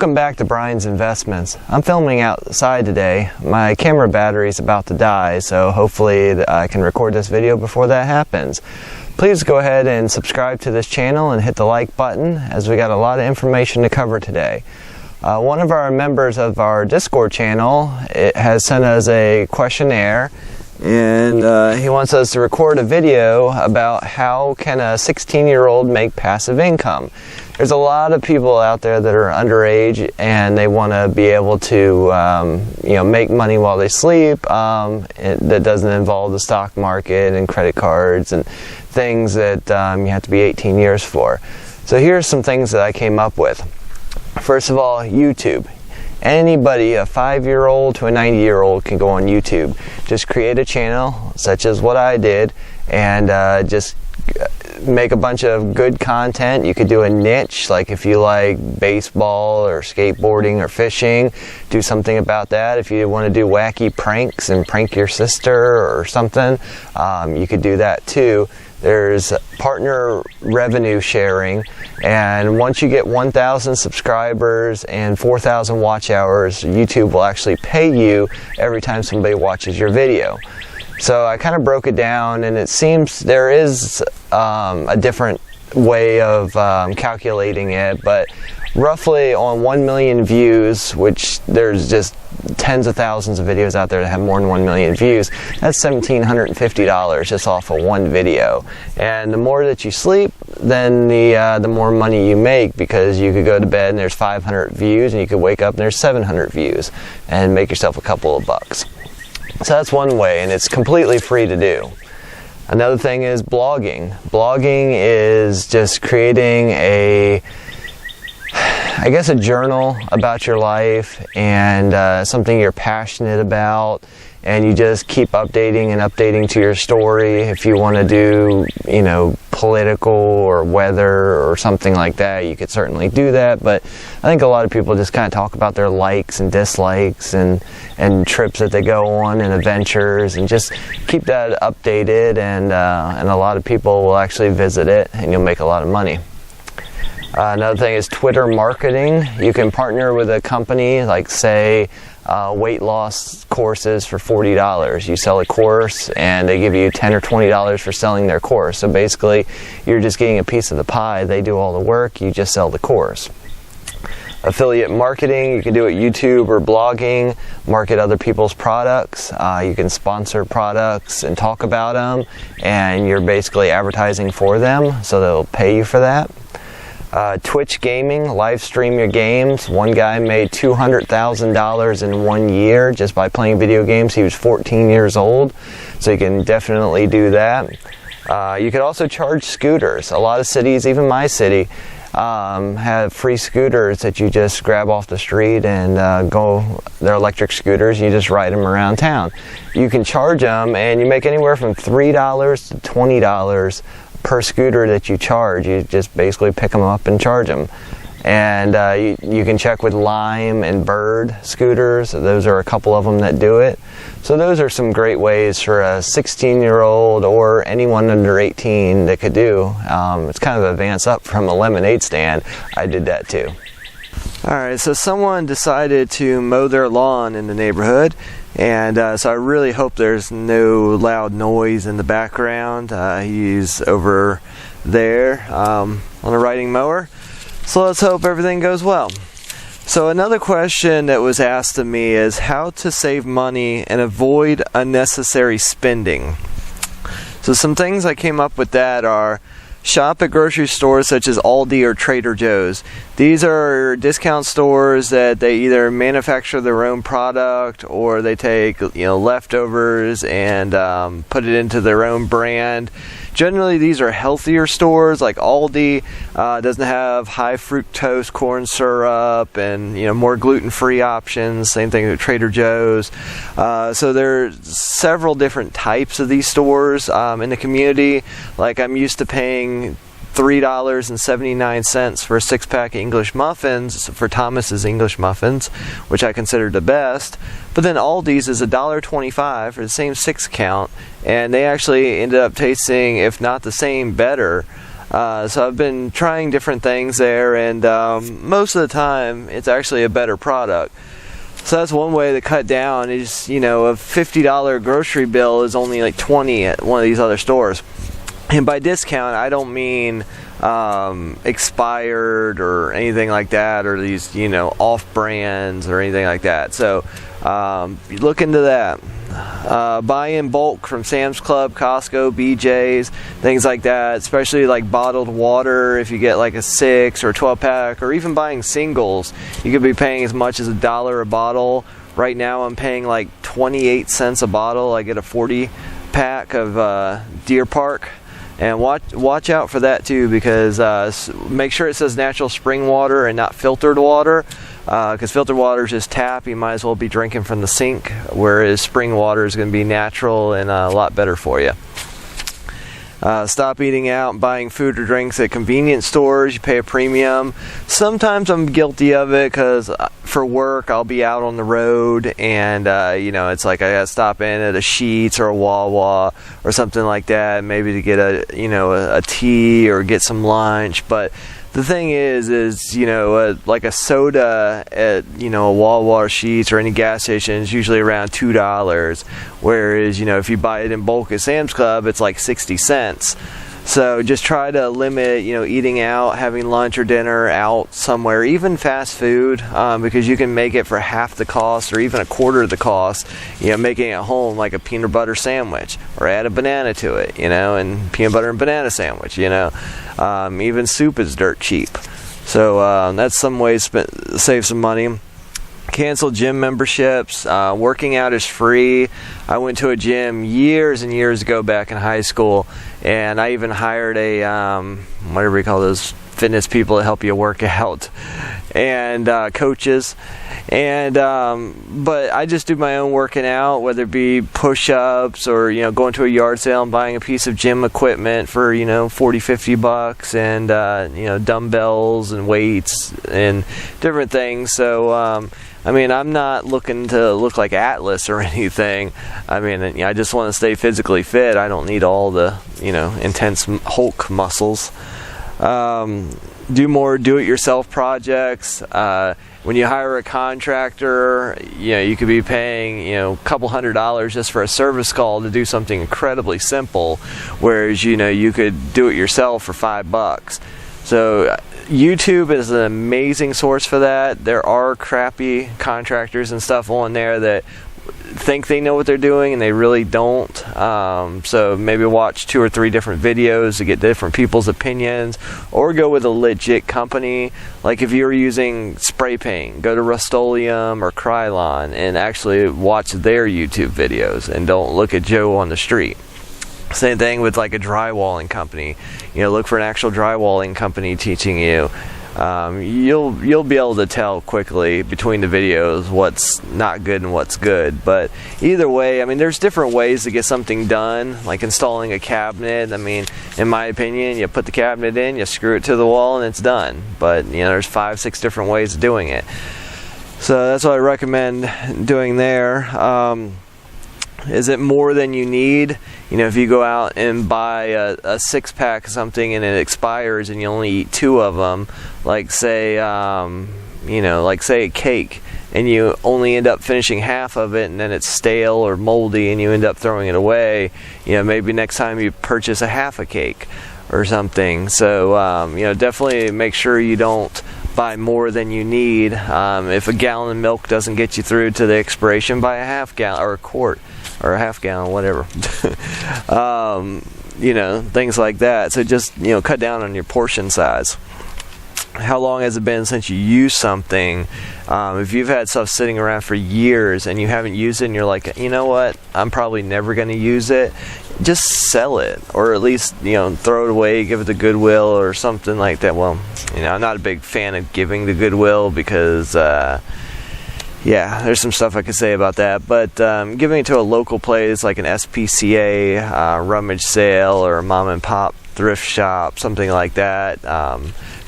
Welcome back to Brian's Investments. I'm filming outside today. My camera battery is about to die, so hopefully I can record this video before that happens. Please go ahead and subscribe to this channel and hit the like button, as we got a lot of information to cover today. One of our members of our Discord channel has sent us a questionnaire, and he wants us to record a video about how can a 16-year-old make passive income. There's a lot of people out there that are underage and they want to be able to make money while they sleep that doesn't involve the stock market and credit cards and things that you have to be 18 years for. So here's some things that I came up with. First of all, YouTube. Anybody, a 5-year-old to a 90-year-old, can go on YouTube. Just create a channel, such as what I did, and just make a bunch of good content. You could do a niche, like if you like baseball or skateboarding or fishing, do something about that. If you want to do wacky pranks and prank your sister or something, you could do that too. There's partner revenue sharing, and once you get 1,000 subscribers and 4,000 watch hours, YouTube will actually pay you every time somebody watches your video. So I kind of broke it down, and it seems there is a different way of calculating it, but roughly on 1 million views, which there's just tens of thousands of videos out there that have more than 1 million views, that's $1,750 just off of one video. And the more that you sleep, then the more money you make, because you could go to bed and there's 500 views, and you could wake up and there's 700 views and make yourself a couple of bucks. So that's one way, and it's completely free to do. Another thing is blogging. Blogging is just creating a journal about your life and something you're passionate about, and you just keep updating and updating to your story. If you want to do, political or weather or something like that, you could certainly do that. But I think a lot of people just kind of talk about their likes and dislikes and trips that they go on and adventures, and just keep that updated, and a lot of people will actually visit it, and you'll make a lot of money. Another thing is Twitter marketing. You can partner with a company, like say weight loss courses for $40. You sell a course and they give you $10 or $20 for selling their course. So basically you're just getting a piece of the pie. They do all the work, you just sell the course. Affiliate marketing, you can do it YouTube or blogging, market other people's products. You can sponsor products and talk about them, and you're basically advertising for them, so they'll pay you for that. Twitch gaming, live stream your games. One guy made $200,000 in 1 year just by playing video games. He was 14 years old, so you can definitely do that. You could also charge scooters. A lot of cities, even my city, have free scooters that you just grab off the street and they're electric scooters. You just ride them around town. You can charge them, and you make anywhere from $3 to $20 per scooter that you charge. You just basically pick them up and charge them. And you can check with Lime and Bird scooters. Those are a couple of them that do it. So those are some great ways for a 16-year-old or anyone under 18 that could do. It's kind of advanced up from a lemonade stand. I did that too. Alright, so someone decided to mow their lawn in the neighborhood, and so I really hope there's no loud noise in the background. He's over there on a riding mower, so let's hope everything goes well. So another question that was asked of me is how to save money and avoid unnecessary spending. So some things I came up with that are: shop at grocery stores such as Aldi or Trader Joe's. These are discount stores that they either manufacture their own product, or they take leftovers and put it into their own brand. Generally, these are healthier stores. Like Aldi doesn't have high fructose corn syrup and more gluten-free options. Same thing with Trader Joe's. So there's several different types of these stores in the community. Like I'm used to paying $3.79 for a 6-pack of English muffins for Thomas's English Muffins, which I consider the best. But then Aldi's is $1.25 for the same 6 count, and they actually ended up tasting, if not the same, better. So I've been trying different things there, and most of the time it's actually a better product. So that's one way to cut down is, a $50 grocery bill is only like $20 at one of these other stores. And by discount, I don't mean expired or anything like that, or these, off brands or anything like that. So look into that. Buy in bulk from Sam's Club, Costco, BJ's, things like that, especially like bottled water. If you get like a 6 or 12 pack, or even buying singles, you could be paying as much as $1 a bottle. Right now I'm paying like 28 cents a bottle. I get a 40 pack of Deer Park. And watch out for that too, because make sure it says natural spring water and not filtered water, because filtered water is just tap. You might as well be drinking from the sink, whereas spring water is going to be natural and a lot better for you. Stop eating out and buying food or drinks at convenience stores. You pay a premium. Sometimes I'm guilty of it because for work I'll be out on the road, and it's like I gotta stop in at a Sheetz or a Wawa or something like that, maybe to get a tea or get some lunch. But the thing is like a soda at a Wawa or Sheetz or any gas station is usually around $2, whereas if you buy it in bulk at Sam's Club, it's like 60 cents. So just try to limit eating out, having lunch or dinner out somewhere, even fast food, because you can make it for half the cost or even a quarter of the cost, making it at home, like a peanut butter sandwich, or add a banana to it, and peanut butter and banana sandwich. Even soup is dirt cheap. So that's some ways to save some money. Cancel gym memberships. Working out is free. I went to a gym years and years ago back in high school, and I even hired a whatever we call those fitness people to help you work out, and coaches. And but I just do my own working out, whether it be push-ups or going to a yard sale and buying a piece of gym equipment for $40-50, and dumbbells and weights and different things. So I'm not looking to look like Atlas or anything. I just want to stay physically fit. I don't need all the intense Hulk muscles. Do more do-it-yourself projects. When you hire a contractor, you could be paying a couple $100 just for a service call to do something incredibly simple, whereas you could do it yourself for $5. So YouTube is an amazing source for that. There are crappy contractors and stuff on there that think they know what they're doing and they really don't. So maybe watch 2 or 3 different videos to get different people's opinions, or go with a legit company. Like if you're using spray paint, go to Rust-Oleum or Krylon and actually watch their YouTube videos, and don't look at Joe on the street. Same thing with like a drywalling company. Look for an actual drywalling company teaching you. You'll be able to tell quickly between the videos what's not good and what's good. But either way, there's different ways to get something done, like installing a cabinet. In my opinion, you put the cabinet in, you screw it to the wall, and it's done. But there's 5-6 different ways of doing it. So that's what I recommend doing there. Is it more than you need? If you go out and buy a 6-pack of something and it expires and you only eat 2 of them, like say a cake, and you only end up finishing half of it, and then it's stale or moldy and you end up throwing it away, maybe next time you purchase a half a cake or something. So definitely make sure you don't buy more than you need. If a gallon of milk doesn't get you through to the expiration, buy a half gallon or a quart or a half gallon, whatever. Things like that. So just cut down on your portion size. How long has it been since you used something? If you've had stuff sitting around for years and you haven't used it, and you're like, you know what, I'm probably never going to use it, just sell it, or at least throw it away, give it to Goodwill or something like that. Well, I'm not a big fan of giving to Goodwill because there's some stuff I could say about that, but giving it to a local place like an SPCA rummage sale or a mom and pop thrift shop, something like that,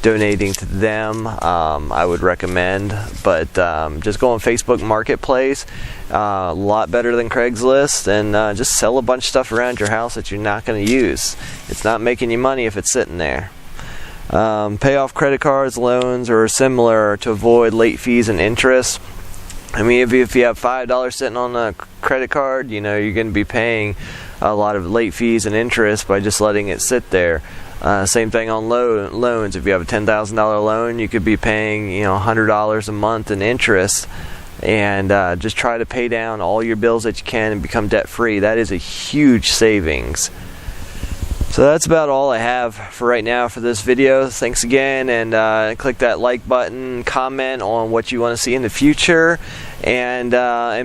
donating to them, I would recommend. But just go on Facebook Marketplace, a lot better than Craigslist, and just sell a bunch of stuff around your house that you're not going to use. It's not making you money if it's sitting there. Pay off credit cards, loans, or similar to avoid late fees and interest. I mean, if you have $5 sitting on a credit card, you know, you're going to be paying a lot of late fees and interest by just letting it sit there. Same thing on loans. If you have a $10,000 loan, you could be paying, you know, $100 a month in interest. And just try to pay down all your bills that you can and become debt free. That is a huge savings. So that's about all I have for right now for this video. Thanks again, and click that like button, comment on what you want to see in the future, and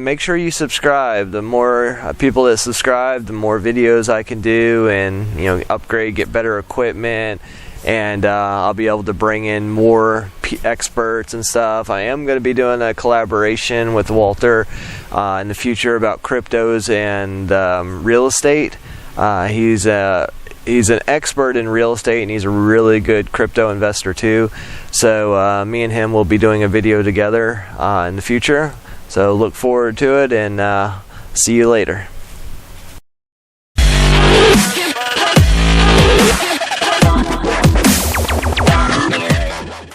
make sure you subscribe. The more people that subscribe, the more videos I can do, and you know, upgrade, get better equipment, and I'll be able to bring in more experts and stuff. I am going to be doing a collaboration with Walter in the future about cryptos and real estate. He's an expert in real estate, and he's a really good crypto investor too. So me and him will be doing a video together in the future. So look forward to it, and see you later.